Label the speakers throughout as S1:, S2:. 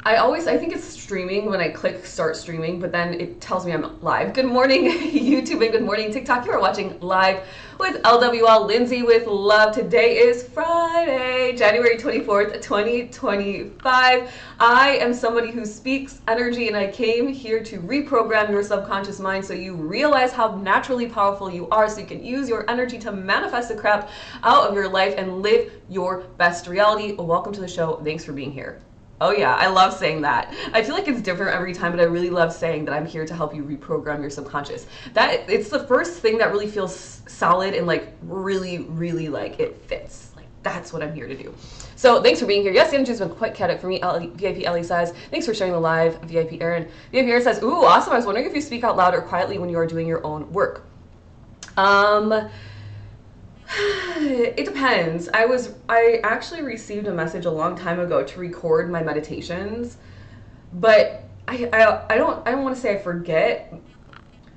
S1: I think it's streaming when I click start streaming, but then it tells me I'm live. Good morning, YouTube, and good morning, TikTok. You are watching Live with LWL, Lindsay with Love. Today is Friday, January 24th, 2025. I am somebody who speaks energy, and I came here to reprogram your subconscious mind so you realize how naturally powerful you are, so you can use your energy to manifest the crap out of your life and live your best reality. Welcome to the show. Thanks for being here. Oh yeah, I love saying that. I feel like it's different every time, but I really love saying that I'm here to help you reprogram your subconscious. That it's the first thing that really feels solid and like really like it fits. Like that's what I'm here to do. So thanks for being here. Yes, the energy's been quite chaotic for me. VIP Ellie says, thanks for sharing the live. VIP Aaron. VIP Aaron says, ooh, awesome. I was wondering if you speak out loud or quietly when you are doing your own work. It depends. I actually received a message a long time ago to record my meditations, but I don't want to say I forget.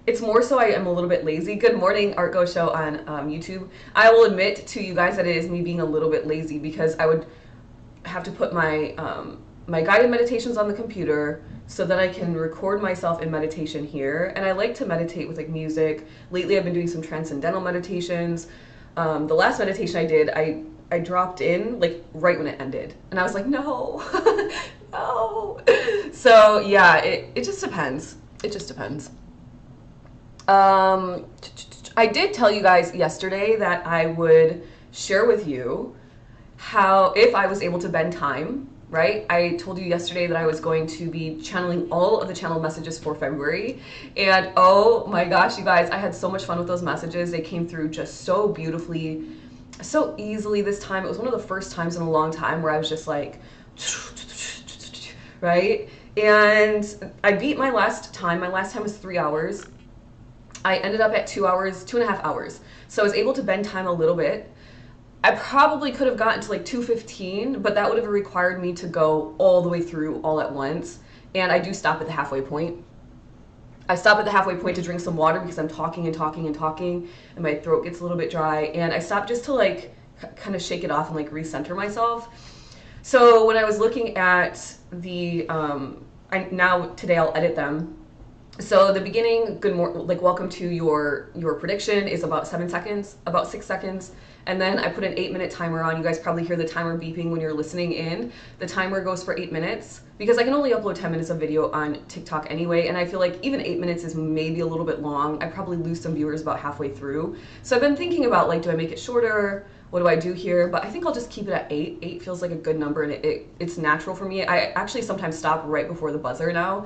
S1: It's more so I am a little bit lazy. Good morning, Art Go Show on YouTube. I will admit to you guys that it is me being a little bit lazy because I would have to put my my guided meditations on the computer so that I can record myself in meditation here. And I like to meditate with like music. Lately, I've been doing some transcendental meditations. The last meditation I did, I dropped in like right when it ended, and I was like, no, no. So yeah, it just depends. It just depends. I did tell you guys yesterday that I would share with you how if I was able to bend time. Right? I told you yesterday that I was going to be channeling all of the channel messages for February. And oh my gosh, you guys, I had so much fun with those messages. They came through just so beautifully, so easily this time. It was one of the first times in a long time where I was just like, right? And I beat my last time. My last time was 3 hours. I ended up at 2 hours, 2.5 hours. So I was able to bend time a little bit. I probably could have gotten to like 2:15, but that would have required me to go all the way through all at once. And I do stop at the halfway point. I stop at the halfway point to drink some water because I'm talking and talking and talking, and my throat gets a little bit dry. And I stop just to like kind of shake it off and like recenter myself. So when I was looking at the, today I'll edit them. So the beginning, good morning, like welcome to your prediction is about 7 seconds, about 6 seconds. And then I put an 8-minute timer on. You guys probably hear the timer beeping when you're listening in. The timer goes for 8 minutes because I can only upload 10 minutes of video on TikTok anyway. And I feel like even 8 minutes is maybe a little bit long. I probably lose some viewers about halfway through. So I've been thinking about like, do I make it shorter? What do I do here? But I think I'll just keep it at 8. 8 feels like a good number, and it's natural for me. I actually sometimes stop right before the buzzer now.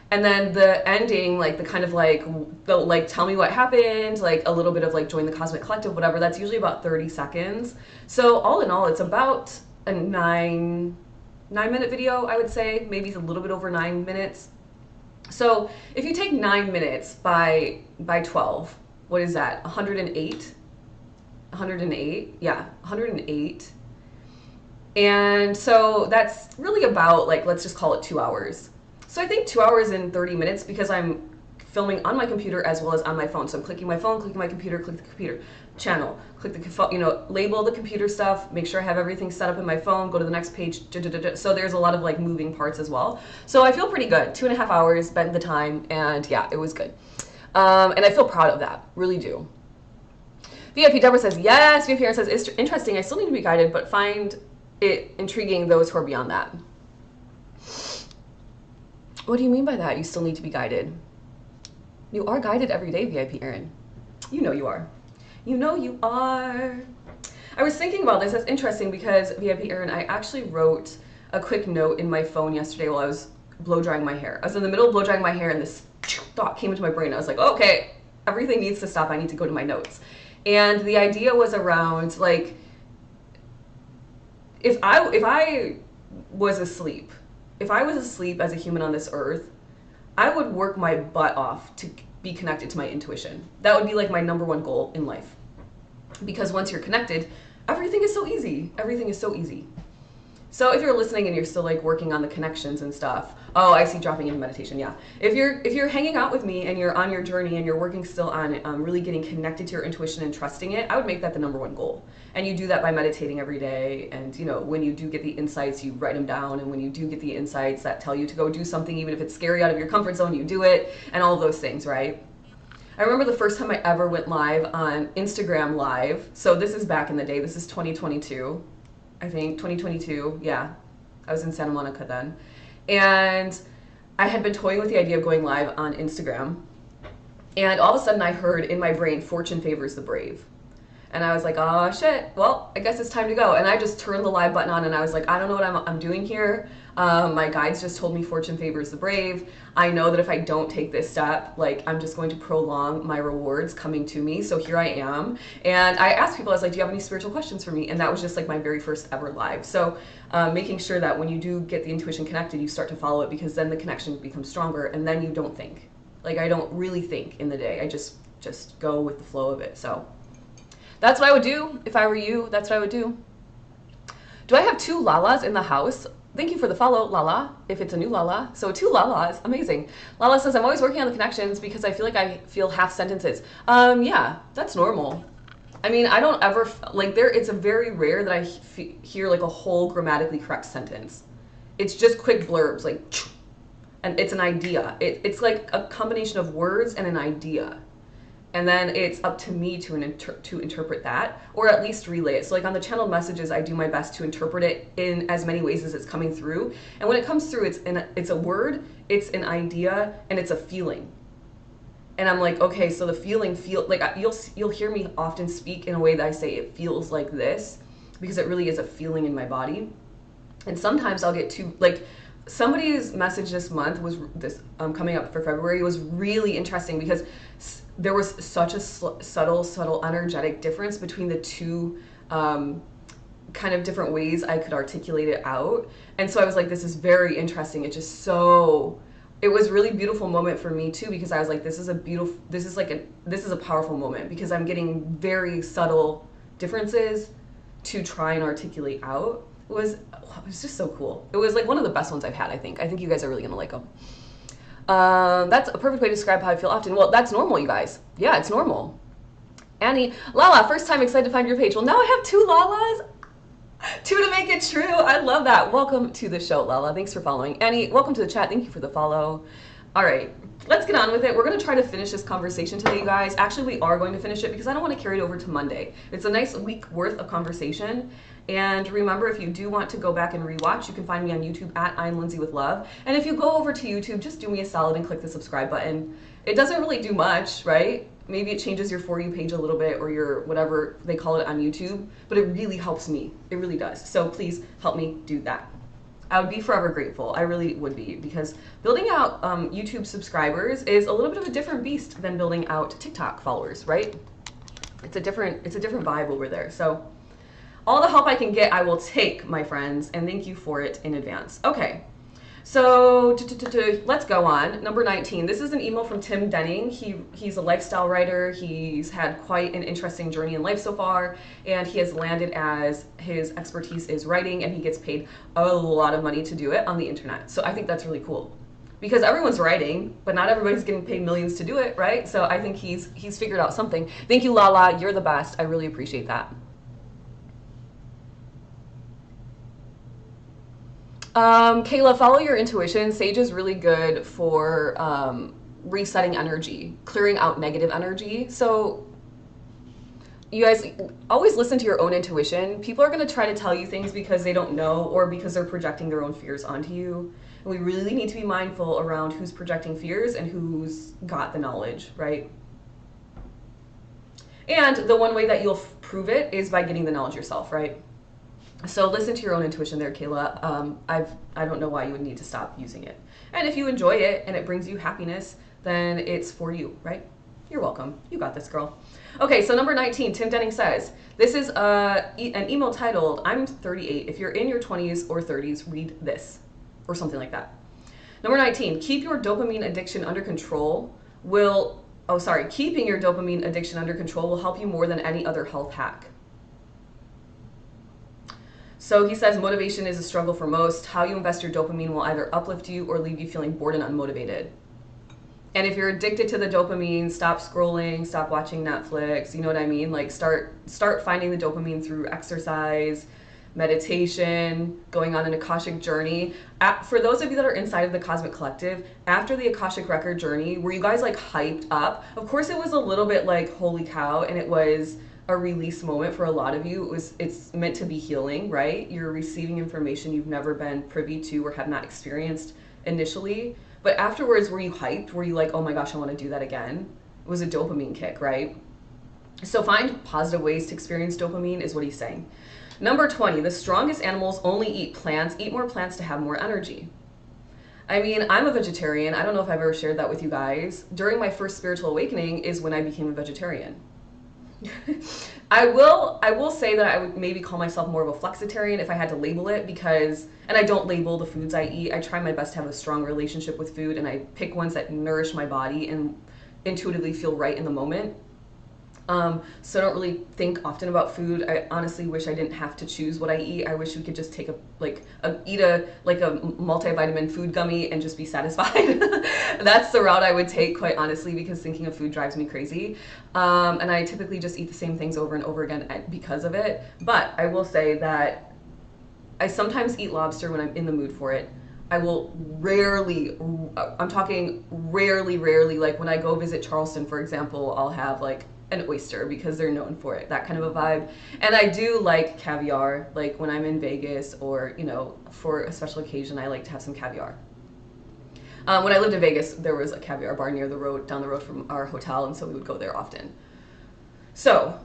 S1: And then the ending, like the kind of like, the like tell me what happened, like a little bit of like join the Cosmic Collective, whatever, that's usually about 30 seconds. So all in all, it's about a 9-minute video, I would say, maybe a little bit over 9 minutes. So if you take 9 minutes by 12, what is that? 108? 108? Yeah, 108. And so that's really about like, let's just call it 2 hours. So I think 2 hours and 30 minutes because I'm filming on my computer as well as on my phone. So I'm clicking my phone, clicking my computer, click the computer channel, click the, label the computer stuff, make sure I have everything set up in my phone, go to the next page. So there's a lot of like moving parts as well. So I feel pretty good. 2.5 hours, bent the time, and yeah, it was good. And I feel proud of that, really do. VIP Deborah says, yes. VIP Aaron says, it's interesting. I still need to be guided, but find it intriguing those who are beyond that. What do you mean by that? You still need to be guided. You are guided every day, VIP Aaron. You know you are. You know you are. I was thinking about this. That's interesting because VIP Aaron, I actually wrote a quick note in my phone yesterday while I was blow drying my hair. I was in the middle of blow drying my hair and this thought came into my brain. I was like, okay, everything needs to stop. I need to go to my notes. And the idea was around like, if I was asleep, if I was asleep as a human on this earth, I would work my butt off to be connected to my intuition. That would be like my #1 goal in life. Because once you're connected, everything is so easy. Everything is so easy. So if you're listening and you're still like working on the connections and stuff, oh, I see, dropping into meditation. Yeah. If you're hanging out with me and you're on your journey and you're working still on really getting connected to your intuition and trusting it, I would make that the #1 goal. And you do that by meditating every day. And you know, when you do get the insights, you write them down. And when you do get the insights that tell you to go do something, even if it's scary, out of your comfort zone, you do it, and all of those things, right? I remember the first time I ever went live on Instagram Live. So this is back in the day. This is 2022. I think 2022, yeah. I was in Santa Monica then. And I had been toying with the idea of going live on Instagram. And all of a sudden I heard in my brain, fortune favors the brave. And I was like, oh shit, well, I guess it's time to go. And I just turned the live button on and I was like, I don't know what I'm doing here. My guides just told me fortune favors the brave. I know that if I don't take this step, like I'm just going to prolong my rewards coming to me. So here I am. And I asked people, I was like, do you have any spiritual questions for me? And that was just like my very first ever live. So making sure that when you do get the intuition connected, you start to follow it, because then the connection becomes stronger and then you don't think. Like I don't really think in the day. I just go with the flow of it. So that's what I would do if I were you. That's what I would do. Do I have 2 Lalas in the house? Thank you for the follow, Lala, if it's a new Lala. So 2 Lalas, amazing. Lala says, I'm always working on the connections because I feel like I feel half sentences. Yeah, that's normal. I mean, I don't ever, like it's a very rare that I hear like a whole grammatically correct sentence. It's just quick blurbs, like, and it's an idea. It's like a combination of words and an idea. And then it's up to me to interpret that, or at least relay it. So like on the channeled messages, I do my best to interpret it in as many ways as it's coming through. And when it comes through, it's a word, it's an idea, and it's a feeling. And I'm like, okay, so the feeling like you'll hear me often speak in a way that I say it feels like this, because it really is a feeling in my body. And sometimes I'll get too, like, somebody's message this month was this coming up for February was really interesting, because there was such a subtle energetic difference between the 2 kind of different ways I could articulate it out. And so I was like, this is very interesting. It was really beautiful moment for me too, because I was like, this is a powerful moment, because I'm getting very subtle differences to try and articulate out. It was just so cool. It was like one of the best ones I've had, I think. I think you guys are really gonna like them. That's a perfect way to describe how I feel often. Well, that's normal, you guys. Yeah, it's normal. Annie, Lala, first time, excited to find your page. Well, now I have 2 Lalas. 2 to make it true. I love that. Welcome to the show, Lala. Thanks for following. Annie, welcome to the chat. Thank you for the follow. All right, let's get on with it. We're going to try to finish this conversation today, you guys. Actually, we are going to finish it because I don't want to carry it over to Monday. It's a nice week worth of conversation. And remember, if you do want to go back and rewatch, you can find me on YouTube at I'm Lindsay with Love. And if you go over to YouTube, just do me a solid and click the subscribe button. It doesn't really do much, right? Maybe it changes your For You page a little bit, or your whatever they call it on YouTube, but it really helps me. It really does. So please help me do that. I would be forever grateful. I really would be, because building out YouTube subscribers is a little bit of a different beast than building out TikTok followers, right? It's a different vibe over there. So all the help I can get, I will take, my friends, and thank you for it in advance. Okay, so let's go on. Number 19. This is an email from Tim Denning. He's a lifestyle writer. He's had quite an interesting journey in life so far, and he has landed as his expertise is writing, and he gets paid a lot of money to do it on the internet. So I think that's really cool, because everyone's writing, but not everybody's getting paid millions to do it, right? So I think he's figured out something. Thank you, Lala. You're the best. I really appreciate that. Kayla, follow your intuition. Sage is really good for resetting energy, clearing out negative energy. So you guys always listen to your own intuition. People are going to try to tell you things because they don't know, or because they're projecting their own fears onto you. And we really need to be mindful around who's projecting fears and who's got the knowledge, right? And the one way that you'll prove it is by getting the knowledge yourself, right? So listen to your own intuition there, Kayla. I don't know why you would need to stop using it. And if you enjoy it and it brings you happiness, then it's for you, right? You're welcome. You got this, girl. Okay, so number 19, Tim Denning says, this is an email titled, I'm 38. If you're in your 20s or 30s, read this, or something like that. Number 19, keep your dopamine addiction under control keeping your dopamine addiction under control will help you more than any other health hack. So he says motivation is a struggle for most. How you invest your dopamine will either uplift you or leave you feeling bored and unmotivated. And if you're addicted to the dopamine, stop scrolling, stop watching Netflix. You know what I mean? Like start finding the dopamine through exercise, meditation, going on an Akashic journey. For those of you that are inside of the Cosmic Collective, after the Akashic Record journey, were you guys like hyped up? Of course it was a little bit like holy cow, and it was a release moment for a lot of you. It's meant to be healing, right? You're receiving information you've never been privy to or have not experienced initially. But afterwards, were you hyped? Were you like, oh my gosh, I want to do that again? It was a dopamine kick, right? So find positive ways to experience dopamine is what he's saying. Number 20, the strongest animals only eat plants, eat more plants to have more energy. I mean, I'm a vegetarian. I don't know if I've ever shared that with you guys. During my first spiritual awakening is when I became a vegetarian. I will say that I would maybe call myself more of a flexitarian if I had to label it, because, and I don't label the foods I eat. I try my best to have a strong relationship with food, and I pick ones that nourish my body and intuitively feel right in the moment. So I don't really think often about food. I honestly wish I didn't have to choose what I eat. I wish we could just take eat a multivitamin food gummy and just be satisfied. That's the route I would take, quite honestly, because thinking of food drives me crazy. And I typically just eat the same things over and over again because of it. But I will say that I sometimes eat lobster when I'm in the mood for it. I will rarely, I'm talking rarely, like when I go visit Charleston, for example, I'll have like an oyster because they're known for it, that kind of a vibe. And I do like caviar, like when I'm in Vegas or, you know, for a special occasion, I like to have some caviar. When I lived in Vegas, there was a caviar bar down the road from our hotel, and so we would go there often. So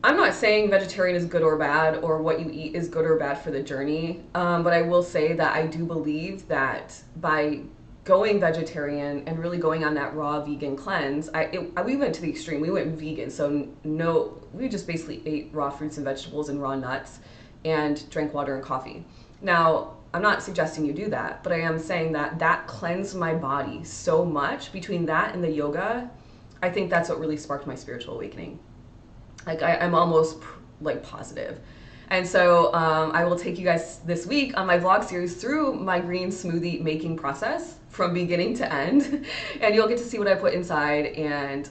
S1: I'm not saying vegetarian is good or bad, or what you eat is good or bad for the journey, but I will say that I do believe that by going vegetarian and really going on that raw vegan cleanse, we went to the extreme. We went vegan, so we just basically ate raw fruits and vegetables and raw nuts and drank water and coffee. Now, I'm not suggesting you do that, but I am saying that cleansed my body so much. Between that and the yoga, I think that's what really sparked my spiritual awakening. Like I'm almost like positive. And so I will take you guys this week on my vlog series through my green smoothie making process from beginning to end. And you'll get to see what I put inside. And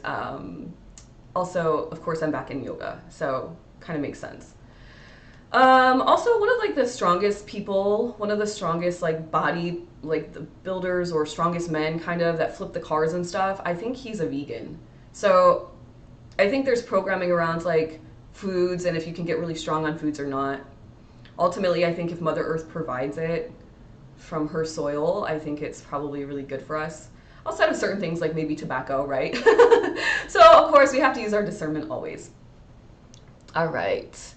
S1: also, of course, I'm back in yoga. So kind of makes sense. Also, one of like the strongest people, one of the strongest like body, like the builders or strongest men kind of that flip the cars and stuff, I think he's a vegan. So I think there's programming around like foods and if you can get really strong on foods or not. Ultimately, I think if Mother Earth provides it from her soil, I think it's probably really good for us. Outside of certain things like maybe tobacco, right? So of course we have to use our discernment always. All right.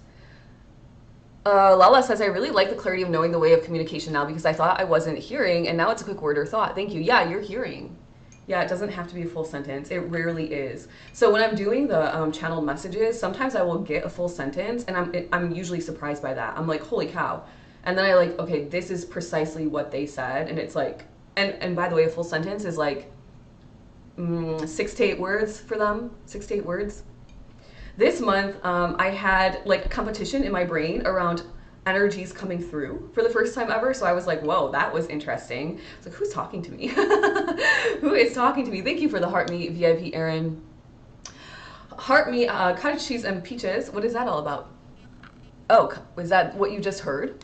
S1: Lala says, I really like the clarity of knowing the way of communication now because I thought I wasn't hearing and now it's a quick word or thought. Thank you. Yeah, you're hearing. Yeah, it doesn't have to be a full sentence. It rarely is. So when I'm doing the channeled messages, sometimes I will get a full sentence and I'm usually surprised by that. I'm like, holy cow. And then I like, okay, this is precisely what they said. And it's like, and by the way, a full sentence is like 6 to 8 words for them, 6 to 8 words. This month, I had like a competition in my brain around energies coming through for the first time ever. So I was like, whoa, that was interesting. It's like, who's talking to me? Who is talking to me? Thank you for the Heart Me VIP, Erin. Heart Me, cottage cheese and peaches. What is that all about? Oh, was that what you just heard?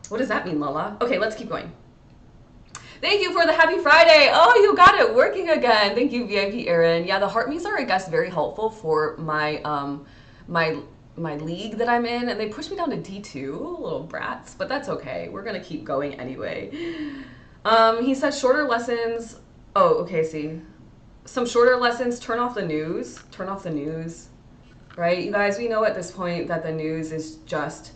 S1: What does that mean, Lala? Okay, let's keep going. Thank you for the happy Friday. Oh, you got it working again. Thank you, VIP Erin. Yeah, the heart me's are, I guess, very helpful for my my league that I'm in, and they pushed me down to D2, little brats, but that's okay. We're gonna keep going anyway. He said shorter lessons. Oh, okay, see. Some shorter lessons, turn off the news. Turn off the news, right? You guys, we know at this point that the news is just,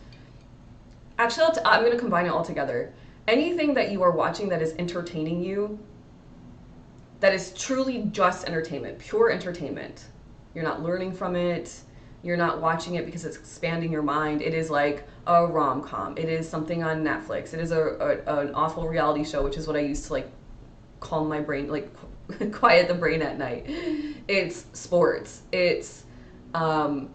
S1: actually, I'm gonna combine it all together. Anything that you are watching that is entertaining you, that is truly just entertainment, pure entertainment. You're not learning from it. You're not watching it because it's expanding your mind. It is like a rom-com. It is something on Netflix. It is an awful reality show, which is what I use to like calm my brain, like quiet the brain at night. It's sports. It's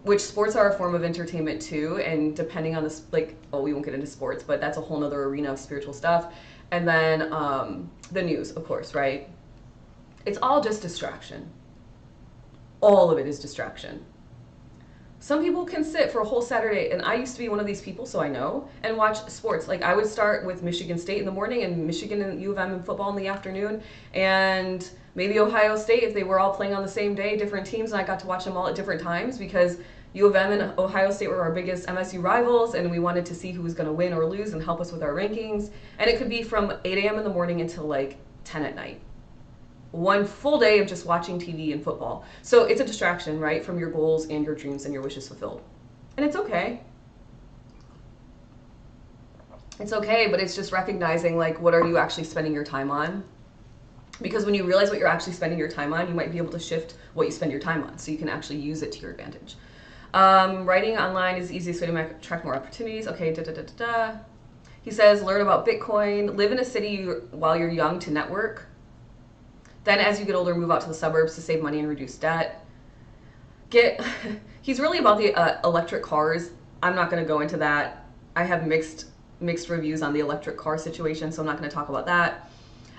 S1: which sports are a form of entertainment too. And depending on this, like, oh, we won't get into sports, but that's a whole nother arena of spiritual stuff. And then the news, of course, right? It's all just distraction. All of it is distraction. Some people can sit for a whole Saturday, and I used to be one of these people, so I know, and watch sports. Like, I would start with Michigan State in the morning and Michigan and U of M in football in the afternoon, and maybe Ohio State if they were all playing on the same day, different teams, and I got to watch them all at different times because U of M and Ohio State were our biggest MSU rivals, and we wanted to see who was going to win or lose and help us with our rankings. And it could be from 8 a.m. in the morning until like 10 at night. One full day of just watching TV and football. So it's a distraction, right, from your goals and your dreams and your wishes fulfilled. And it's okay. It's okay, but it's just recognizing, like, what are you actually spending your time on? Because when you realize what you're actually spending your time on, you might be able to shift what you spend your time on so you can actually use it to your advantage. Writing online is the easiest way to attract more opportunities. Okay, He says, learn about Bitcoin, live in a city while you're young to network. Then as you get older, move out to the suburbs to save money and reduce debt. He's really about the electric cars. I'm not going to go into that. I have mixed reviews on the electric car situation, so I'm not going to talk about that.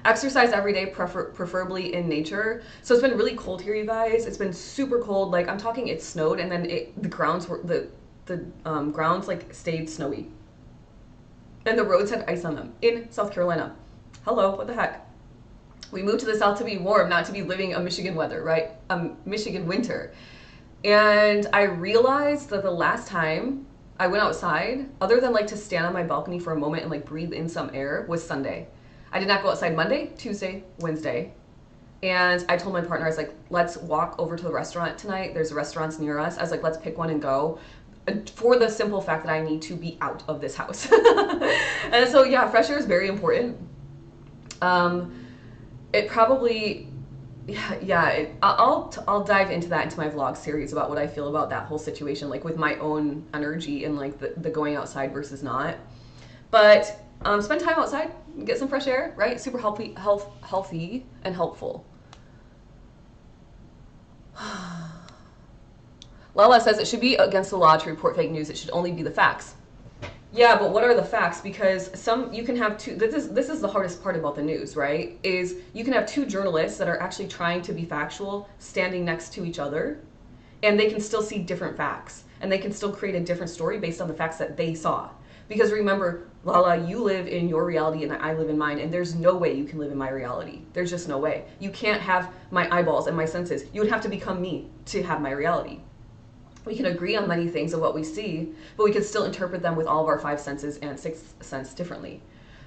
S1: Exercise every day, preferably in nature. So it's been really cold here, you guys. It's been super cold. Like, I'm talking, it snowed, and then the grounds were the grounds like stayed snowy, and the roads had ice on them in South Carolina. Hello, what the heck? We moved to the South to be warm, not to be living a Michigan weather, right? Michigan winter. And I realized that the last time I went outside, other than like to stand on my balcony for a moment and like breathe in some air, was Sunday. I did not go outside Monday, Tuesday, Wednesday. And I told my partner, I was like, let's walk over to the restaurant tonight. There's restaurants near us. I was like, let's pick one and go. For the simple fact that I need to be out of this house. And so, yeah, fresh air is very important. It probably, I'll dive into that into my vlog series about what I feel about that whole situation, like with my own energy and like the going outside versus not. But spend time outside, get some fresh air, right? Super healthy and helpful. Lala says it should be against the law to report fake news. It should only be the facts. Yeah, but what are the facts? Because you can have two, this is the hardest part about the news, right? Is you can have two journalists that are actually trying to be factual standing next to each other, and they can still see different facts, and they can still create a different story based on the facts that they saw. Because remember, Lala, you live in your reality and I live in mine, and there's no way you can live in my reality. There's just no way. You can't have my eyeballs and my senses. You would have to become me to have my reality. We can agree on many things of what we see, but we can still interpret them with all of our five senses and sixth sense differently.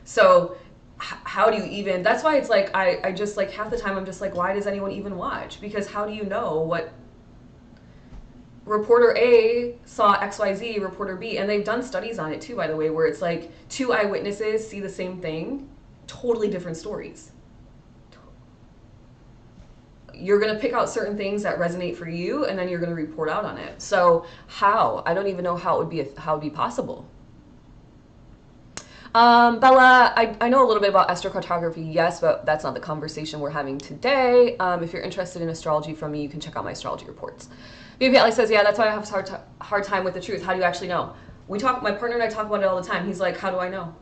S1: So how do you even, that's why it's like, I just like half the time I'm just like, why does anyone even watch? Because how do you know what reporter A saw XYZ, reporter B, and they've done studies on it too, by the way, where it's like two eyewitnesses see the same thing, totally different stories. You're going to pick out certain things that resonate for you, and then you're going to report out on it. So how? I don't even know how it would be possible. Bella, I know a little bit about astrocartography, yes, but that's not the conversation we're having today. If you're interested in astrology from me, you can check out my astrology reports. Baby Ally says, yeah, that's why I have a hard time with the truth. How do you actually know? My partner and I talk about it all the time. He's like, how do I know?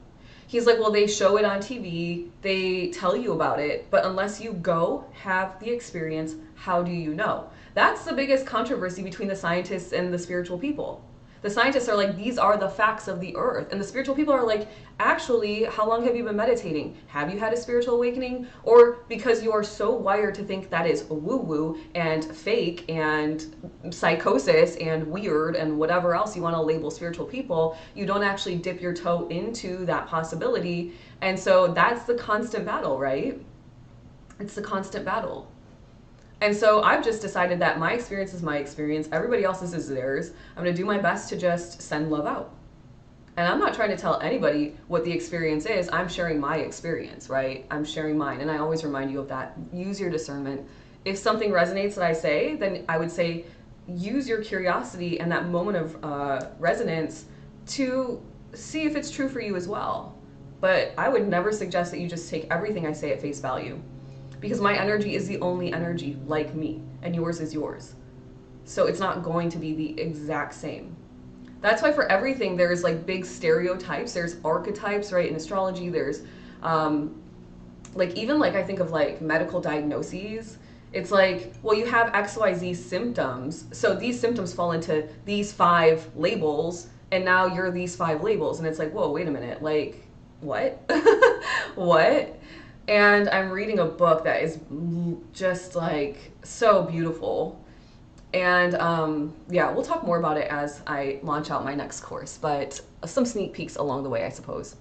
S1: He's like, well, they show it on TV, they tell you about it, but unless you go have the experience, how do you know? That's the biggest controversy between the scientists and the spiritual people. The scientists are like, these are the facts of the earth. And the spiritual people are like, actually, how long have you been meditating? Have you had a spiritual awakening? Or because you are so wired to think that is woo-woo and fake and psychosis and weird and whatever else you want to label spiritual people, you don't actually dip your toe into that possibility. And so that's the constant battle, right? It's the constant battle. And so I've just decided that my experience is my experience, everybody else's is theirs. I'm going to do my best to just send love out. And I'm not trying to tell anybody what the experience is. I'm sharing my experience, right? I'm sharing mine. And I always remind you of that. Use your discernment. If something resonates that I say, then I would say use your curiosity and that moment of resonance to see if it's true for you as well. But I would never suggest that you just take everything I say at face value. Because my energy is the only energy like me, and yours is yours. So it's not going to be the exact same. That's why for everything there's like big stereotypes, there's archetypes, right? In astrology, there's like even like I think of like medical diagnoses. It's like, well, you have XYZ symptoms, so these symptoms fall into these 5 labels, and now you're these 5 labels, and it's like, whoa, wait a minute, like what? What? And I'm reading a book that is just like so beautiful. And yeah, we'll talk more about it as I launch out my next course, but some sneak peeks along the way, I suppose.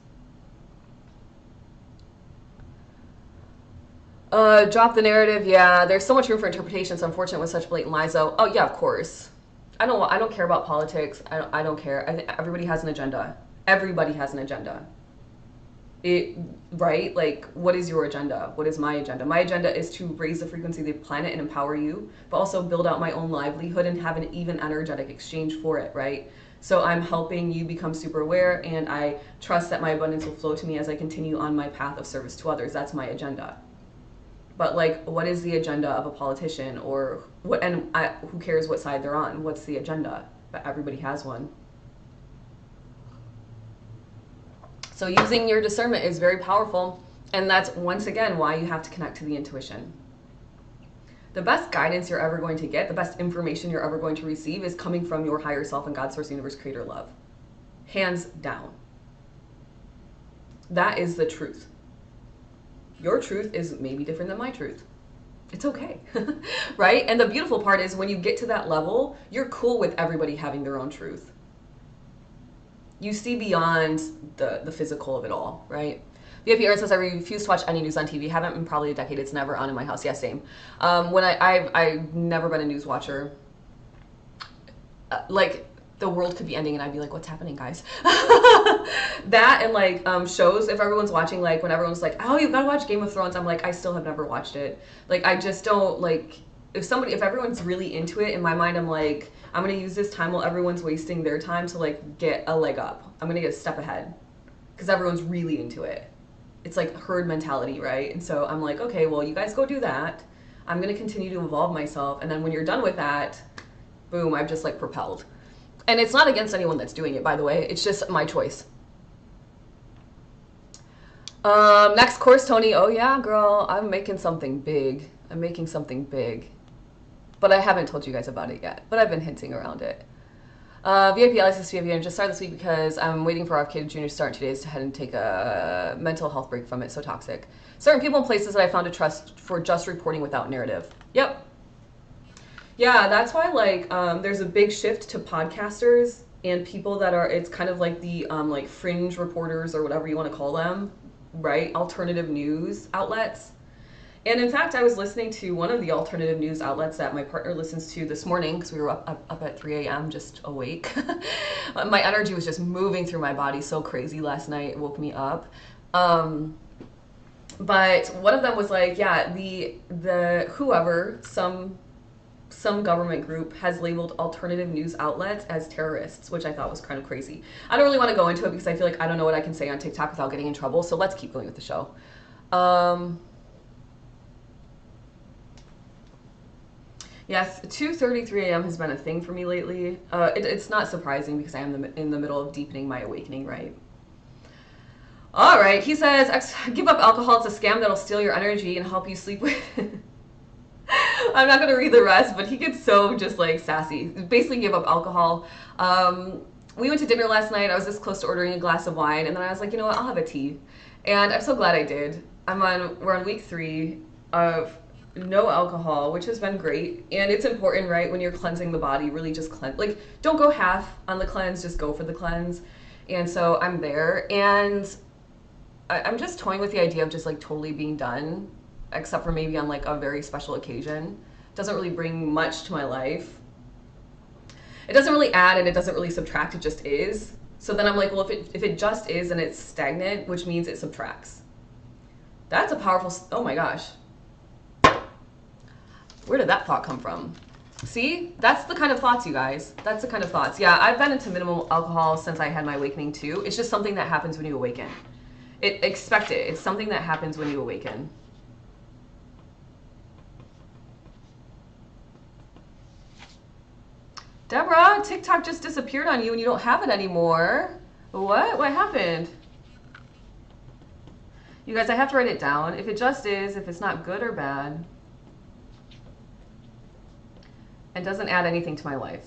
S1: Drop the narrative. Yeah, there's so much room for interpretation. It's unfortunate with such blatant lies, though. Oh yeah, of course. I don't care about politics. I don't care. I think everybody has an agenda. Everybody has an agenda. It right? Like, what is your agenda? What is my agenda? My agenda is to raise the frequency of the planet and empower you, but also build out my own livelihood and have an even energetic exchange for it, right? So I'm helping you become super aware, and I trust that my abundance will flow to me as I continue on my path of service to others. That's my agenda. But like, what is the agenda of a politician, or what? And who cares what side they're on? What's the agenda? But everybody has one. So using your discernment is very powerful, and that's once again why you have to connect to the intuition. The best guidance you're ever going to get, the best information you're ever going to receive, is coming from your higher self and God, source, universe, creator, love. Hands down. That is the truth. Your truth is maybe different than my truth. It's okay, right? And the beautiful part is when you get to that level, you're cool with everybody having their own truth. You see beyond the physical of it all, right? VIP Aaron says, I refuse to watch any news on TV. Haven't in probably a decade. It's never on in my house. Yeah, same. When I've never been a news watcher. Like, the world could be ending and I'd be like, what's happening, guys? That and like shows, if everyone's watching, like when everyone's like, oh, you've got to watch Game of Thrones, I'm like, I still have never watched it. Like, I just don't, like, if everyone's really into it, in my mind, I'm like, I'm going to use this time while everyone's wasting their time to like get a leg up. I'm going to get a step ahead because everyone's really into it. It's like herd mentality, right? And so I'm like, okay, well, you guys go do that. I'm going to continue to evolve myself. And then when you're done with that, boom, I've just like propelled. And it's not against anyone that's doing it, by the way. It's just my choice. Next course, Tony. Oh yeah, girl, I'm making something big. I'm making something big. But I haven't told you guys about it yet. But I've been hinting around it. VIP Alexis VIP, just started this week because I'm waiting for our kid junior to start in 2 days to head and take a mental health break from it. So toxic. Certain people and places that I found to trust for just reporting without narrative. Yep. Yeah, that's why like there's a big shift to podcasters and people that are, it's kind of like the like fringe reporters or whatever you want to call them, right? Alternative news outlets. And in fact, I was listening to one of the alternative news outlets that my partner listens to this morning because we were up at 3 a.m. just awake. My energy was just moving through my body so crazy last night. It woke me up. But one of them was like, yeah, the whoever, some government group has labeled alternative news outlets as terrorists, which I thought was kind of crazy. I don't really want to go into it because I feel like I don't know what I can say on TikTok without getting in trouble. So let's keep going with the show. Yes, 2:33 a.m. has been a thing for me lately. It's not surprising because I am in the middle of deepening my awakening, right? All right, he says, give up alcohol. It's a scam that'll steal your energy and help you sleep with. I'm not going to read the rest, but he gets so just like sassy. Basically, give up alcohol. We went to dinner last night. I was this close to ordering a glass of wine, and then I was like, you know what, I'll have a tea. And I'm so glad I did. We're on week 3 of no alcohol, which has been great. And it's important, right, when you're cleansing the body, really just cleanse. Like, don't go half on the cleanse, just go for the cleanse. And so I'm there, and I'm just toying with the idea of just like totally being done, except for maybe on like a very special occasion. Doesn't really bring much to my life. It doesn't really add and it doesn't really subtract, it just is. So then I'm like, well, if it just is and it's stagnant, which means it subtracts. That's a powerful, oh my gosh. Where did that thought come from? See, that's the kind of thoughts, you guys. That's the kind of thoughts. Yeah, I've been into minimal alcohol since I had my awakening too. It's just something that happens when you awaken. Expect it. It's something that happens when you awaken. Deborah, TikTok just disappeared on you and you don't have it anymore. What? What happened? You guys, I have to write it down. If it just is, if it's not good or bad, and doesn't add anything to my life.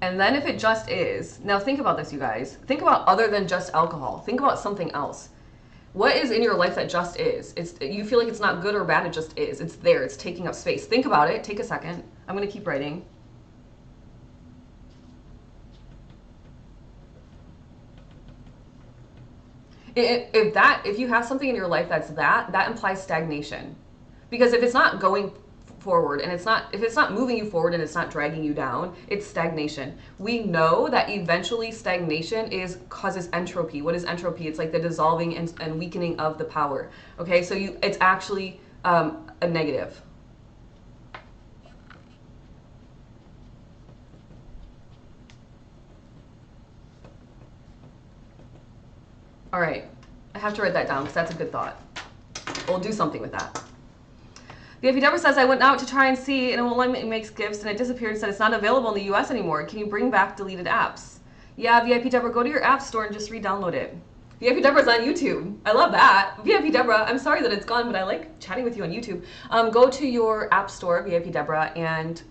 S1: And then if it just is, now think about this, you guys. Think about other than just alcohol. Think about something else. What is in your life that just is? You feel like it's not good or bad, it just is. It's there, it's taking up space. Think about it, take a second. I'm gonna keep writing. If you have something in your life that implies stagnation. Because if it's not going forward and if it's not moving you forward and it's not dragging you down, it's stagnation. We know that eventually stagnation causes entropy. What is entropy? It's like the dissolving and weakening of the power. Okay, so it's actually a negative. All right, I have to write that down because that's a good thought. We'll do something with that. VIP Deborah says, I went out to try and see, and it won't let me make gifts, and it disappeared and said it's not available in the US anymore. Can you bring back deleted apps? Yeah, VIP Deborah, go to your app store and just re-download it. VIP Deborah's on YouTube. I love that. VIP Deborah, I'm sorry that it's gone, but I like chatting with you on YouTube. Go to your app store, VIP Deborah, and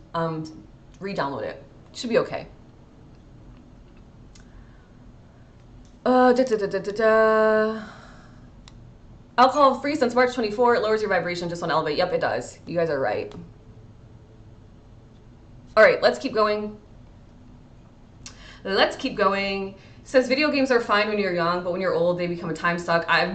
S1: re-download it. Should be okay. Alcohol free since March 24. It lowers your vibration, just on elevate. Yep, it does. You guys are right. All right, let's keep going. Let's keep going. It says video games are fine when you're young, but when you're old, they become a time suck. I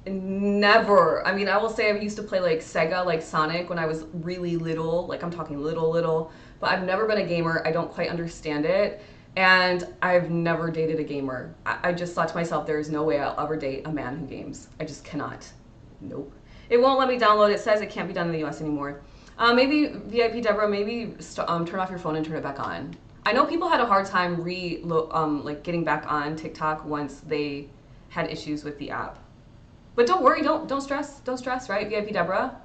S1: never. I mean, I will say I used to play like Sega, like Sonic when I was really little. Like I'm talking little. But I've never been a gamer. I don't quite understand it. And I've never dated a gamer. I just thought to myself, there is no way I'll ever date a man who games. I just cannot. Nope. It won't let me download. It says it can't be done in the US anymore. Maybe, VIP Deborah, maybe turn off your phone and turn it back on. I know people had a hard time like getting back on TikTok once they had issues with the app. But don't worry, don't stress, right? VIP Deborah,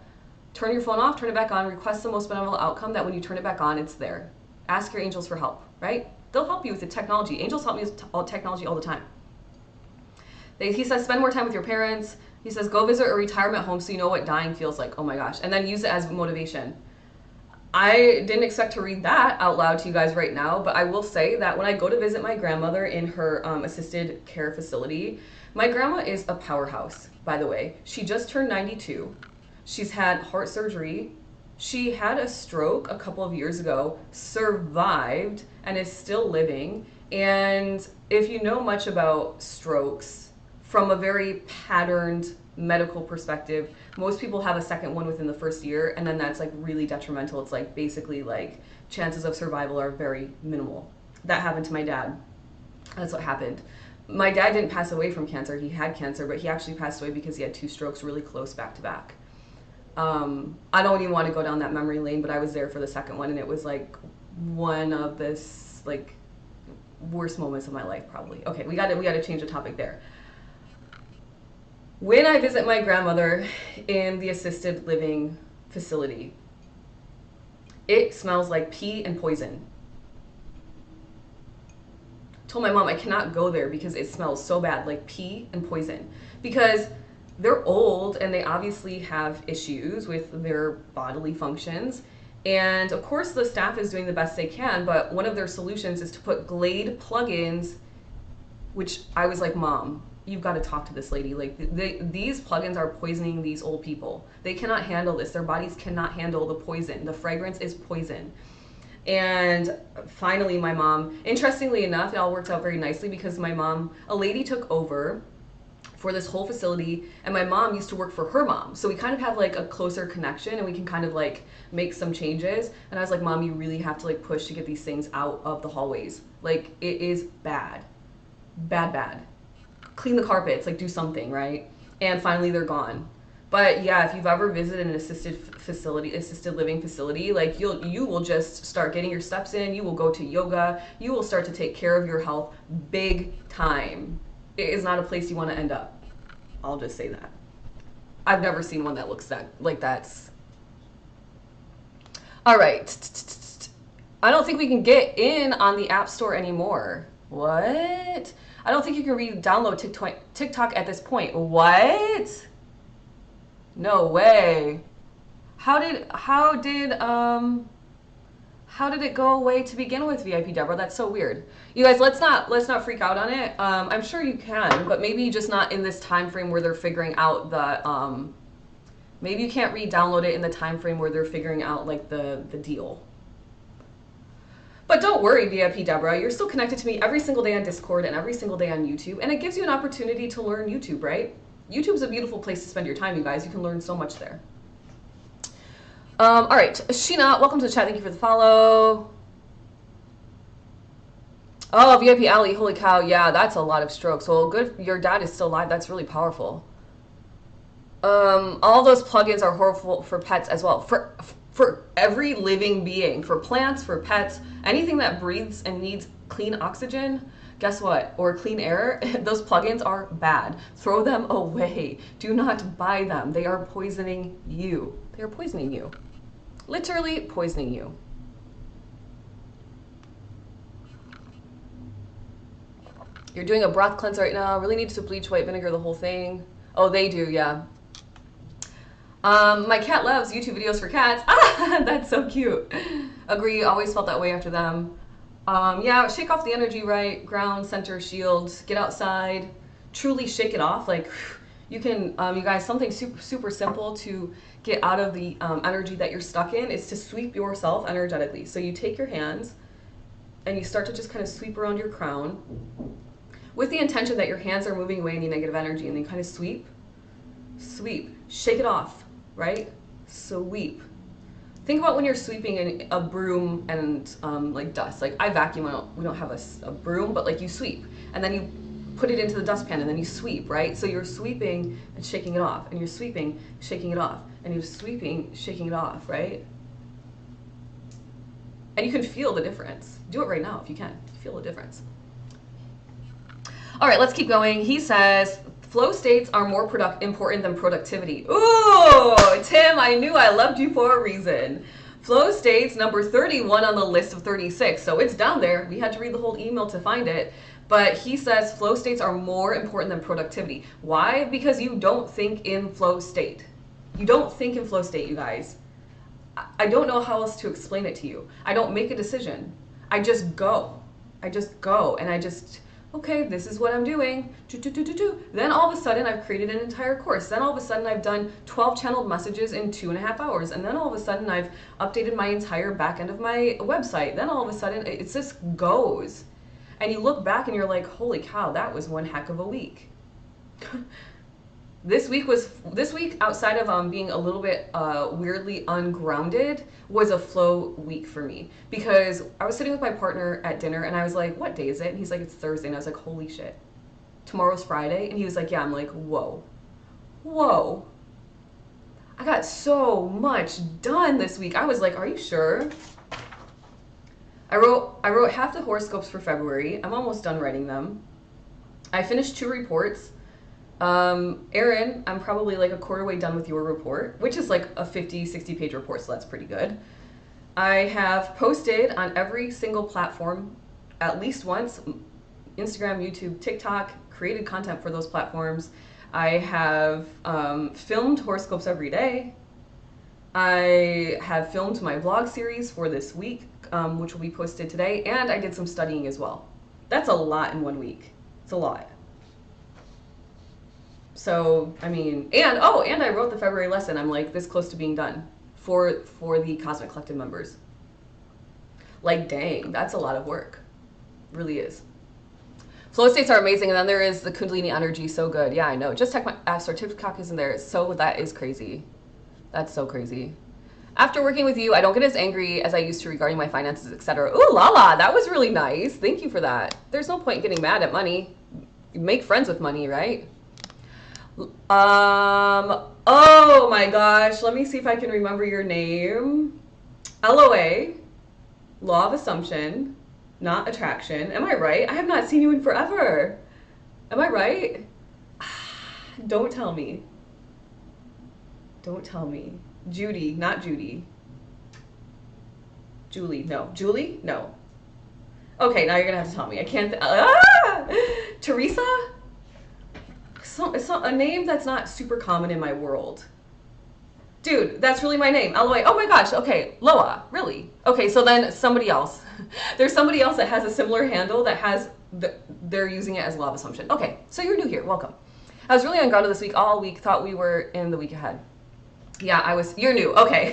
S1: turn your phone off, turn it back on, request the most benevolent outcome that when you turn it back on, it's there. Ask your angels for help, right? They'll help you with the technology. Angels help me with technology all the time. He says, spend more time with your parents. He says, go visit a retirement home so you know what dying feels like. Oh my gosh. And then use it as motivation. I didn't expect to read that out loud to you guys right now, but I will say that when I go to visit my grandmother in her assisted care facility, my grandma is a powerhouse, by the way. She just turned 92. She's had heart surgery. She had a stroke a couple of years ago, survived, and is still living. And if you know much about strokes from a very patterned medical perspective, most people have a second one within the first year, and then that's like really detrimental. It's like basically like chances of survival are very minimal. That happened to my dad. That's what happened. My dad didn't pass away from cancer. He had cancer, but he actually passed away because he had 2 strokes really close back to back. I don't even want to go down that memory lane, but I was there for the second one, and it was like one of the like worst moments of my life, probably. Okay, we got to change the topic there. When I visit my grandmother in the assisted living facility, it smells like pee and poison. I told my mom I cannot go there because it smells so bad, like pee and poison, because they're old and they obviously have issues with their bodily functions. And of course the staff is doing the best they can, but one of their solutions is to put Glade plugins, which I was like, Mom, you've got to talk to this lady. Like these plugins are poisoning these old people. They cannot handle this. Their bodies cannot handle the poison. The fragrance is poison. And finally my mom, interestingly enough, it all worked out very nicely because my mom, a lady took over for this whole facility, and my mom used to work for her mom, so we kind of have like a closer connection, and we can kind of like make some changes. And I was like, Mom, you really have to like push to get these things out of the hallways. Like it is bad. Clean the carpets, like do something, right? And finally they're gone. But yeah, if you've ever visited an assisted living facility, like you will just start getting your steps in. You will go to yoga. You will start to take care of your health big time. It is not a place you want to end up. I'll just say that. I've never seen one that looks like that. All right. I don't think we can get in on the App Store anymore. What? I don't think you can re-download TikTok at this point. What? No way. How did it go away to begin with, VIP Deborah? That's so weird. You guys, let's not freak out on it. I'm sure you can, but maybe just not in this time frame where they're figuring out the maybe you can't re-download it in the time frame where they're figuring out like the deal. But don't worry, VIP Deborah, you're still connected to me every single day on Discord and every single day on YouTube, and it gives you an opportunity to learn YouTube, right? YouTube's a beautiful place to spend your time, you guys. You can learn so much there. All right, Sheena, welcome to the chat. Thank you for the follow. Oh, VIP Ali, holy cow. Yeah, that's a lot of strokes. Well, good. Your dad is still alive. That's really powerful. All those plugins are horrible for pets as well. For every living being, for plants, for pets, anything that breathes and needs clean oxygen, guess what? Or clean air, those plugins are bad. Throw them away. Do not buy them. They are poisoning you. They are poisoning you. Literally poisoning you. You're doing a breath cleanse right now. Really need to bleach white vinegar the whole thing. Oh, they do, yeah. My cat loves YouTube videos for cats. Ah, that's so cute. Agree, always felt that way after them. Yeah, shake off the energy, right? Ground, center, shield, get outside. Truly shake it off. Like, you can, you guys, something super simple to get out of the energy that you're stuck in is to sweep yourself energetically. So you take your hands and you start to just kind of sweep around your crown with the intention that your hands are moving away any negative energy, and then kind of sweep, shake it off, right? Sweep. Think about when you're sweeping in a broom and like dust. Like I vacuum, we don't have a broom, but like you sweep and then you put it into the dustpan and then you sweep, right? So you're sweeping and shaking it off, and you're sweeping, shaking it off, and you're sweeping, shaking it off, right? And you can feel the difference. Do it right now if you can. Feel the difference. All right, let's keep going. He says, flow states are more important than productivity. Ooh, Tim, I knew I loved you for a reason. Flow states, number 31 on the list of 36. So it's down there. We had to read the whole email to find it. But he says flow states are more important than productivity. Why? Because you don't think in flow state. You don't think in flow state, you guys. I don't know how else to explain it to you. I don't make a decision. I just go. I just go and I just... okay, this is what I'm doing. Then all of a sudden I've created an entire course. Then all of a sudden I've done 12 channeled messages in 2.5 hours. And then all of a sudden I've updated my entire back end of my website. Then all of a sudden it just goes. And you look back and you're like, holy cow, that was one heck of a week. This week outside of being a little bit weirdly ungrounded was a flow week for me, because I was sitting with my partner at dinner and I was like, what day is it? And he's like, it's Thursday. And I was like, holy shit, tomorrow's Friday. And he was like, yeah. I'm like, whoa. I got so much done this week. I was like, are you sure? I wrote half the horoscopes for February. I'm almost done writing them. I finished 2 reports. Erin, I'm probably like a quarter way done with your report, which is like a 50-60 page report, so that's pretty good. I have posted on every single platform at least once, Instagram, YouTube, TikTok, created content for those platforms. I have filmed horoscopes every day. I have filmed my vlog series for this week, which will be posted today, and I did some studying as well. That's a lot in 1 week. It's a lot. So, I mean, and I wrote the February lesson. I'm like this close to being done for the Cosmic Collective members. Like, dang, that's a lot of work. It really is. Flow states are amazing, and then there is the Kundalini energy, so good. Yeah, I know. Just check my app store. TikTok isn't there. So that is crazy. That's so crazy. After working with you, I don't get as angry as I used to regarding my finances, etc. Ooh, Lala, that was really nice. Thank you for that. There's no point getting mad at money. You make friends with money, right? Oh my gosh, let me see if I can remember your name. LOA, Law of Assumption, not Attraction. Am I right? I have not seen you in forever. Am I right? Don't tell me. Don't tell me. Judy, not Judy. Julie, no. Julie, no. Okay, now you're gonna have to tell me. I can't. Teresa? It's not a name that's not super common in my world. Dude, that's really my name. LOA. Oh my gosh. Okay, Loa. Really? Okay, so then somebody else. There's somebody else that has a similar handle that has they're using it as law of assumption. Okay, so you're new here. Welcome. I was really ungrounded this week all week. Thought we were in the week ahead. Yeah, I was. You're new. Okay.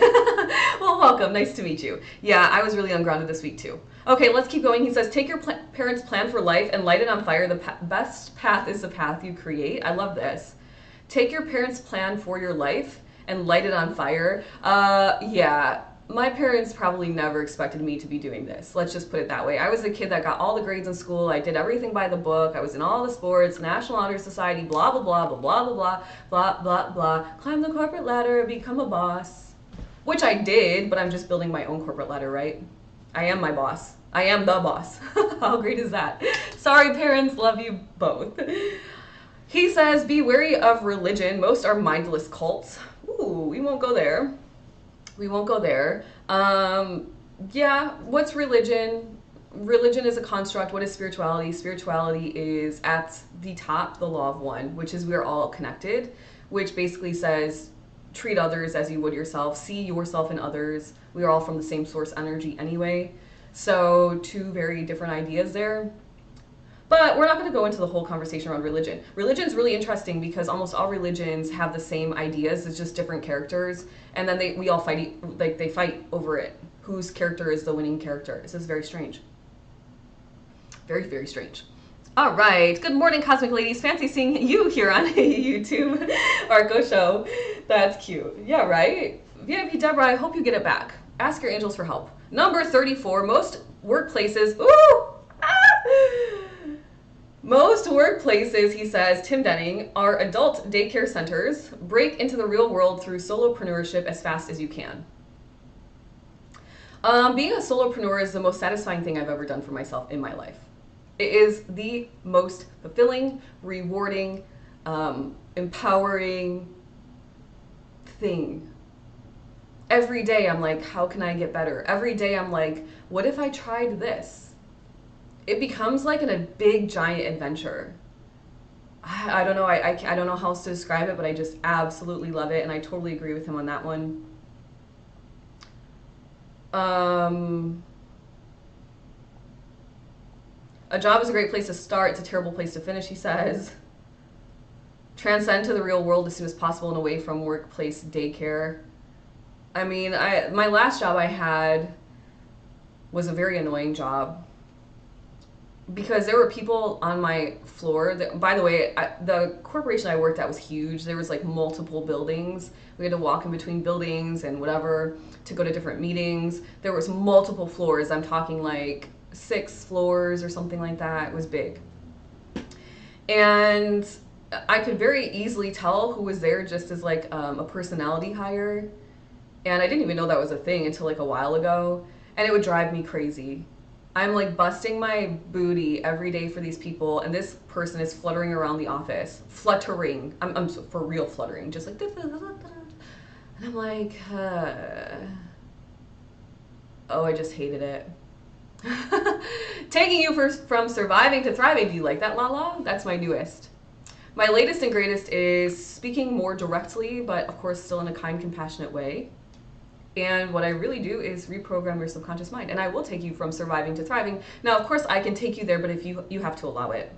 S1: Well, welcome. Nice to meet you. Yeah, I was really ungrounded this week too. Okay, let's keep going. He says, take your parents' plan for life and light it on fire. The best path is the path you create. I love this. Take your parents' plan for your life and light it on fire. Yeah, my parents probably never expected me to be doing this. Let's just put it that way. I was the kid that got all the grades in school. I did everything by the book. I was in all the sports, National Honor Society, blah, blah, blah, blah, blah, blah, blah, blah, blah, blah. Climb the corporate ladder, become a boss. Which I did, but I'm just building my own corporate ladder, right? I am my boss. I am the boss. How great is that? Sorry, parents. Love you both. He says, be wary of religion. Most are mindless cults. Ooh, we won't go there. We won't go there. Yeah, what's religion? Religion is a construct. What is spirituality? Spirituality is at the top, the law of one, which is we're all connected, which basically says treat others as you would yourself. See yourself in others. We are all from the same source energy anyway. So two very different ideas there. But we're not going to go into the whole conversation around religion. Religion's really interesting because almost all religions have the same ideas. It's just different characters. And then we all fight, like they fight over it. Whose character is the winning character? This is very strange. Very, very strange. All right. Good morning, Cosmic Ladies. Fancy seeing you here on YouTube. Arco Show. That's cute. Yeah, right? VIP Deborah, I hope you get it back. Ask your angels for help. Number 34, most workplaces, most workplaces, he says, Tim Denning, are adult daycare centers. Break into the real world through solopreneurship as fast as you can. Being a solopreneur is the most satisfying thing I've ever done for myself in my life. It is the most fulfilling, rewarding, empowering thing. Every day I'm like, how can I get better? Every day I'm like, what if I tried this? It becomes like a big giant adventure. I don't know. I don't know how else to describe it, but I just absolutely love it, and I totally agree with him on that one. A job is a great place to start. It's a terrible place to finish, he says. Transcend to the real world as soon as possible and away from workplace daycare. I mean, my last job I had was a very annoying job because there were people on my floor that, by the way, the corporation I worked at was huge. There was like multiple buildings. We had to walk in between buildings and whatever to go to different meetings. There was multiple floors. I'm talking like 6 floors or something like that. It was big. And I could very easily tell who was there just as like a personality hire. And I didn't even know that was a thing until like a while ago. And it would drive me crazy. I'm like busting my booty every day for these people. And this person is fluttering around the office. Fluttering. I'm for real fluttering. Just like, and I'm like, oh, I just hated it. Taking you from surviving to thriving. Do you like that, Lala? That's my newest. My latest and greatest is speaking more directly, but of course still in a kind, compassionate way. And what I really do is reprogram your subconscious mind. And I will take you from surviving to thriving. Now, of course, I can take you there, but if you have to allow it.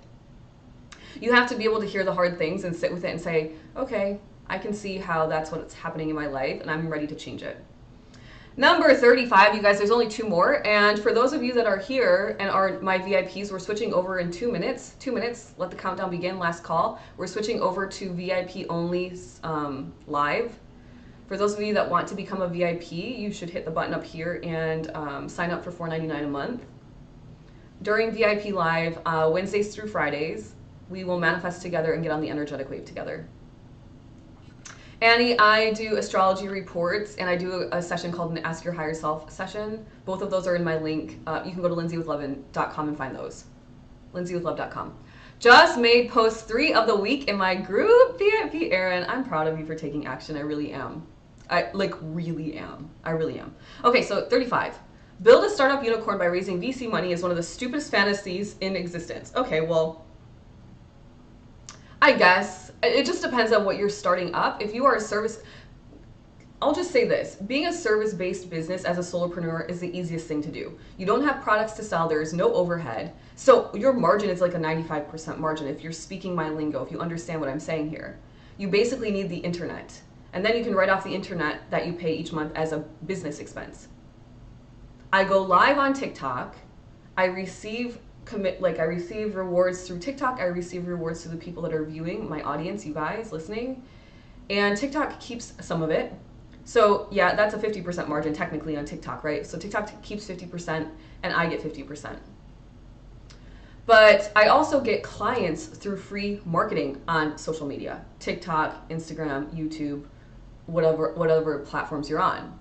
S1: You have to be able to hear the hard things and sit with it and say, okay, I can see how that's what's happening in my life, and I'm ready to change it. Number 35, you guys, there's only 2 more. And for those of you that are here and are my VIPs, we're switching over in 2 minutes. 2 minutes, let the countdown begin, last call. We're switching over to VIP only live. For those of you that want to become a VIP, you should hit the button up here and sign up for $4.99 a month. During VIP Live, Wednesdays through Fridays, we will manifest together and get on the energetic wave together. Annie, I do astrology reports, and I do a session called an Ask Your Higher Self session. Both of those are in my link. You can go to lindsaywithlove.com and find those. lindsaywithlove.com. Just made post 3 of the week in my group VIP. Erin, I'm proud of you for taking action. I really am. I really am. Okay, so 35. Build a startup unicorn by raising VC money is one of the stupidest fantasies in existence. Okay, well, I guess it just depends on what you're starting up. If you are a service, I'll just say this, being a service-based business as a solopreneur is the easiest thing to do. You don't have products to sell, there is no overhead. So your margin is like a 95% margin if you're speaking my lingo, if you understand what I'm saying here. You basically need the internet. And then you can write off the internet that you pay each month as a business expense. I go live on TikTok, I receive rewards through TikTok, I receive rewards to the people that are viewing, my audience, you guys listening, and TikTok keeps some of it. So yeah, that's a 50% margin technically on TikTok, right? So TikTok keeps 50% and I get 50%. But I also get clients through free marketing on social media, TikTok, Instagram, YouTube, whatever platforms you're on.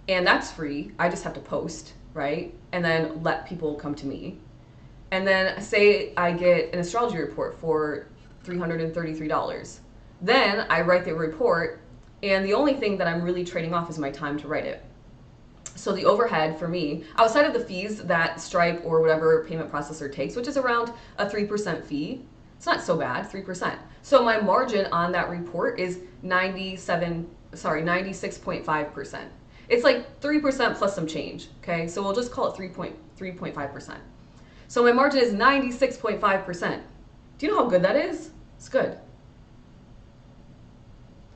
S1: And that's free. I just have to post, right? And then let people come to me. And then say I get an astrology report for $333. Then I write the report, and the only thing that I'm really trading off is my time to write it. So the overhead for me, outside of the fees that Stripe or whatever payment processor takes, which is around a 3% fee, it's not so bad, 3%. So my margin on that report is 96.5%. It's like 3% plus some change, okay? So we'll just call it 3.5%. So my margin is 96.5%. Do you know how good that is? It's good.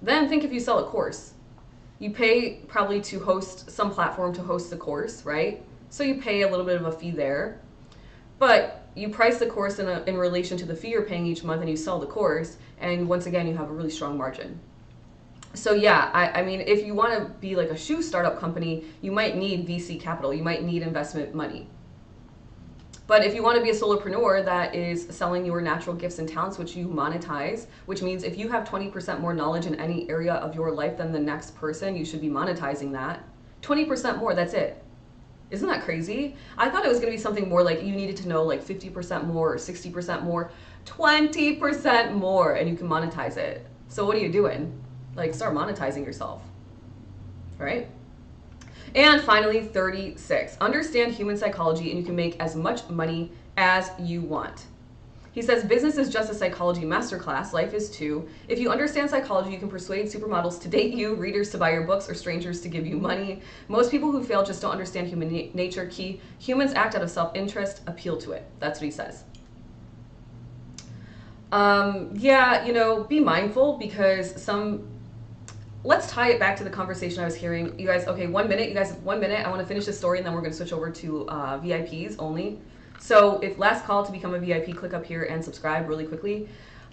S1: Then think if you sell a course. You pay probably to host some platform to host the course, right? So you pay a little bit of a fee there. But you price the course in relation to the fee you're paying each month, and you sell the course, and once again, you have a really strong margin. So yeah, I mean, if you want to be like a shoe startup company, you might need VC capital. You might need investment money. But if you want to be a solopreneur that is selling your natural gifts and talents, which you monetize, which means if you have 20% more knowledge in any area of your life than the next person, you should be monetizing that. 20% more, that's it. Isn't that crazy? I thought it was going to be something more like you needed to know like 50% more or 60% more, 20% more, and you can monetize it. So what are you doing? Like, start monetizing yourself, right? And finally, 36. Understand human psychology and you can make as much money as you want. He says, business is just a psychology masterclass. Life is too. If you understand psychology, you can persuade supermodels to date you, readers to buy your books, or strangers to give you money. Most people who fail just don't understand human nature. Key, humans act out of self-interest. Appeal to it. That's what he says. Yeah, you know, be mindful because let's tie it back to the conversation I was hearing. You guys, okay, 1 minute. You guys, 1 minute. I want to finish this story and then we're going to switch over to VIPs only. So if last call to become a VIP, click up here and subscribe really quickly.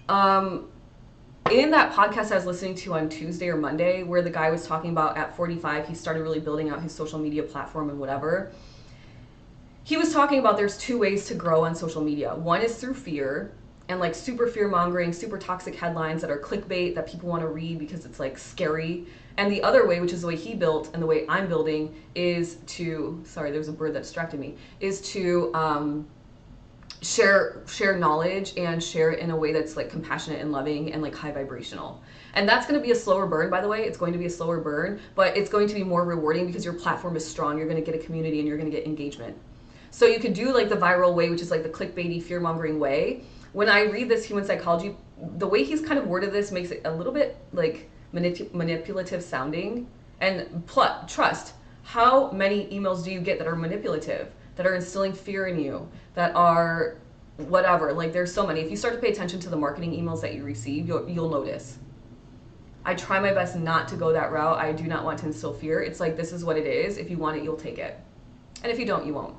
S1: In that podcast I was listening to on Tuesday or Monday, where the guy was talking about at 45, he started really building out his social media platform and whatever. He was talking about there's two ways to grow on social media. One is through fear, and like super fear mongering, super toxic headlines that are clickbait that people want to read because it's like scary. And the other way, which is the way he built and the way I'm building, is to, sorry, there's a bird that distracted me, is to share knowledge and share it in a way that's like compassionate and loving and like high vibrational. And that's going to be a slower burn, by the way. It's going to be a slower burn, but it's going to be more rewarding because your platform is strong. You're going to get a community and you're going to get engagement. So you could do like the viral way, which is like the clickbaity, fear mongering way. When I read this human psychology, the way he's kind of worded this makes it a little bit like manipulative sounding. And trust, how many emails do you get that are manipulative, that are instilling fear in you, that are whatever? Like there's so many. If you start to pay attention to the marketing emails that you receive, you'll notice. I try my best not to go that route. I do not want to instill fear. It's like, this is what it is. If you want it, you'll take it. And if you don't, you won't.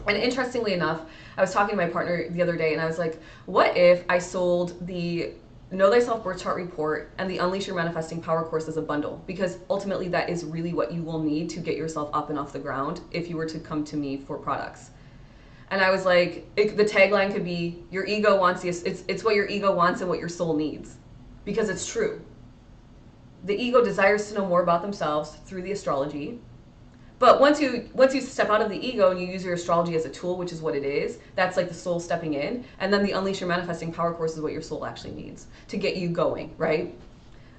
S1: And interestingly enough, I was talking to my partner the other day and I was like, what if I sold the Know Thyself Birth Chart Report and the Unleash Your Manifesting Power course as a bundle? Because ultimately that is really what you will need to get yourself up and off the ground if you were to come to me for products. And I was like, the tagline could be, your ego wants this, it's what your ego wants and what your soul needs. Because it's true. The ego desires to know more about themselves through the astrology. But once you step out of the ego and you use your astrology as a tool, which is what it is, that's like the soul stepping in. And then the Unleash Your Manifesting Power course is what your soul actually needs to get you going, right?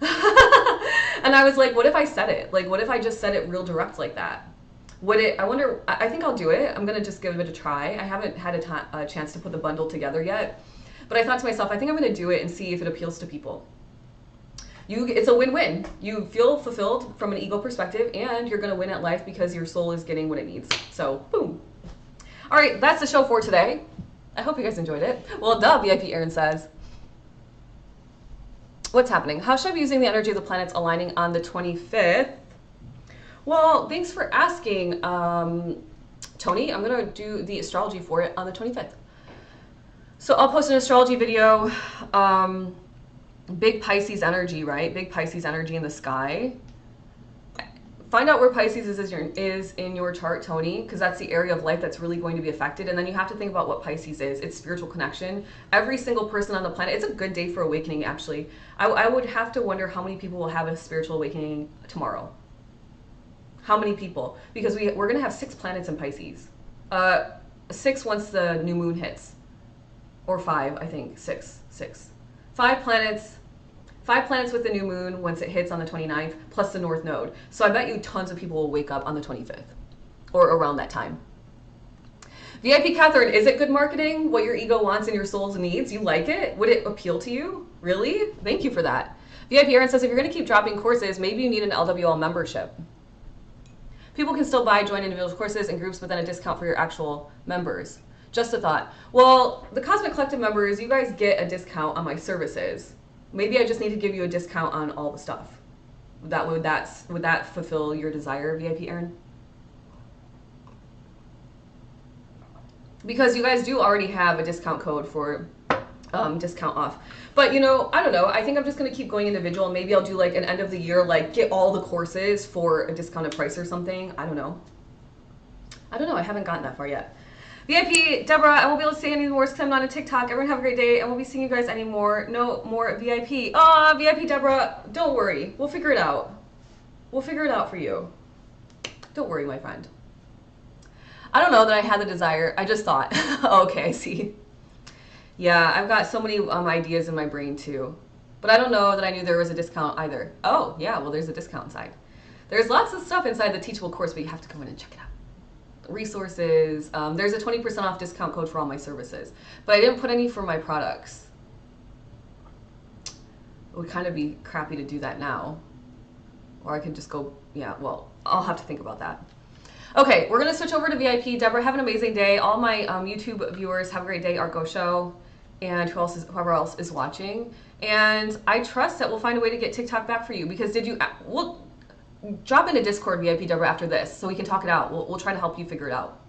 S1: And I was like, what if I said it? Like, what if I just said it real direct like that? I wonder, I think I'll do it. I'm going to just give it a try. I haven't had a chance to put the bundle together yet. But I thought to myself, I think I'm going to do it and see if it appeals to people. It's a win-win. You feel fulfilled from an ego perspective, and you're going to win at life because your soul is getting what it needs. So, boom. All right, that's the show for today. I hope you guys enjoyed it. Well, duh, VIP Aaron says. What's happening? How should I be using the energy of the planets aligning on the 25th? Well, thanks for asking, Tony. I'm going to do the astrology for it on the 25th. So I'll post an astrology video. Big Pisces energy, right? Big Pisces energy in the sky. Find out where Pisces is in your chart, Tony, because that's the area of life that's really going to be affected. And then you have to think about what Pisces is. It's spiritual connection. Every single person on the planet. It's a good day for awakening, actually. I would have to wonder how many people will have a spiritual awakening tomorrow. How many people? Because we're going to have 6 planets in Pisces. 6 once the new moon hits. Or 5, I think. 6. 5 planets. 5 planets with the new moon once it hits on the 29th, plus the North Node. So I bet you tons of people will wake up on the 25th. Or around that time. VIP Catherine, is it good marketing? What your ego wants and your soul's needs? You like it? Would it appeal to you? Really? Thank you for that. VIP Aaron says, if you're going to keep dropping courses, maybe you need an LWL membership. People can still join individual courses and groups, but then a discount for your actual members. Just a thought. Well, the Cosmic Collective members, you guys get a discount on my services. Maybe I just need to give you a discount on all the stuff. Would that fulfill your desire, VIP Aaron? Because you guys do already have a discount code for discount off. But, you know, I don't know. I think I'm just going to keep going individual. Maybe I'll do like an end of the year, like get all the courses for a discounted price or something. I don't know. I haven't gotten that far yet. VIP, Deborah, I won't be able to say any more because I'm not on TikTok. Everyone have a great day. I won't be seeing you guys anymore. No more VIP. Ah, VIP, Deborah, don't worry. We'll figure it out. We'll figure it out for you. Don't worry, my friend. I don't know that I had the desire. I just thought. Okay, I see. Yeah, I've got so many ideas in my brain too. But I don't know that I knew there was a discount either. Oh, yeah, well, there's a discount inside. There's lots of stuff inside the Teachable course, but you have to come in and check it out. Resources. There's a 20% off discount code for all my services. But I didn't put any for my products. It would kind of be crappy to do that now. Or I could just go, yeah, well, I'll have to think about that. Okay, we're going to switch over to VIP. Deborah, have an amazing day. All my YouTube viewers, have a great day. Arco Show. And whoever else is watching. And I trust that we'll find a way to get TikTok back for you. Because we'll drop into Discord, VIP Deborah, after this so we can talk it out. We'll try to help you figure it out.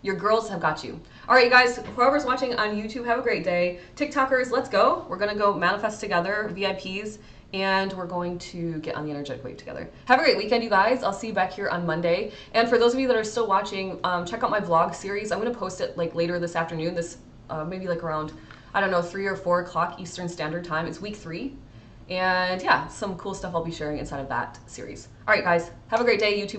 S1: Your girls have got you. All right, you guys, whoever's watching on YouTube, have a great day. TikTokers, let's go. We're going to go manifest together, VIPs, and we're going to get on the energetic wave together. Have a great weekend, you guys. I'll see you back here on Monday. And for those of you that are still watching, check out my vlog series. I'm going to post it like later this afternoon, maybe like around, I don't know, 3 or 4 o'clock Eastern Standard Time. It's week 3. And yeah, some cool stuff I'll be sharing inside of that series. All right, guys, have a great day, YouTube.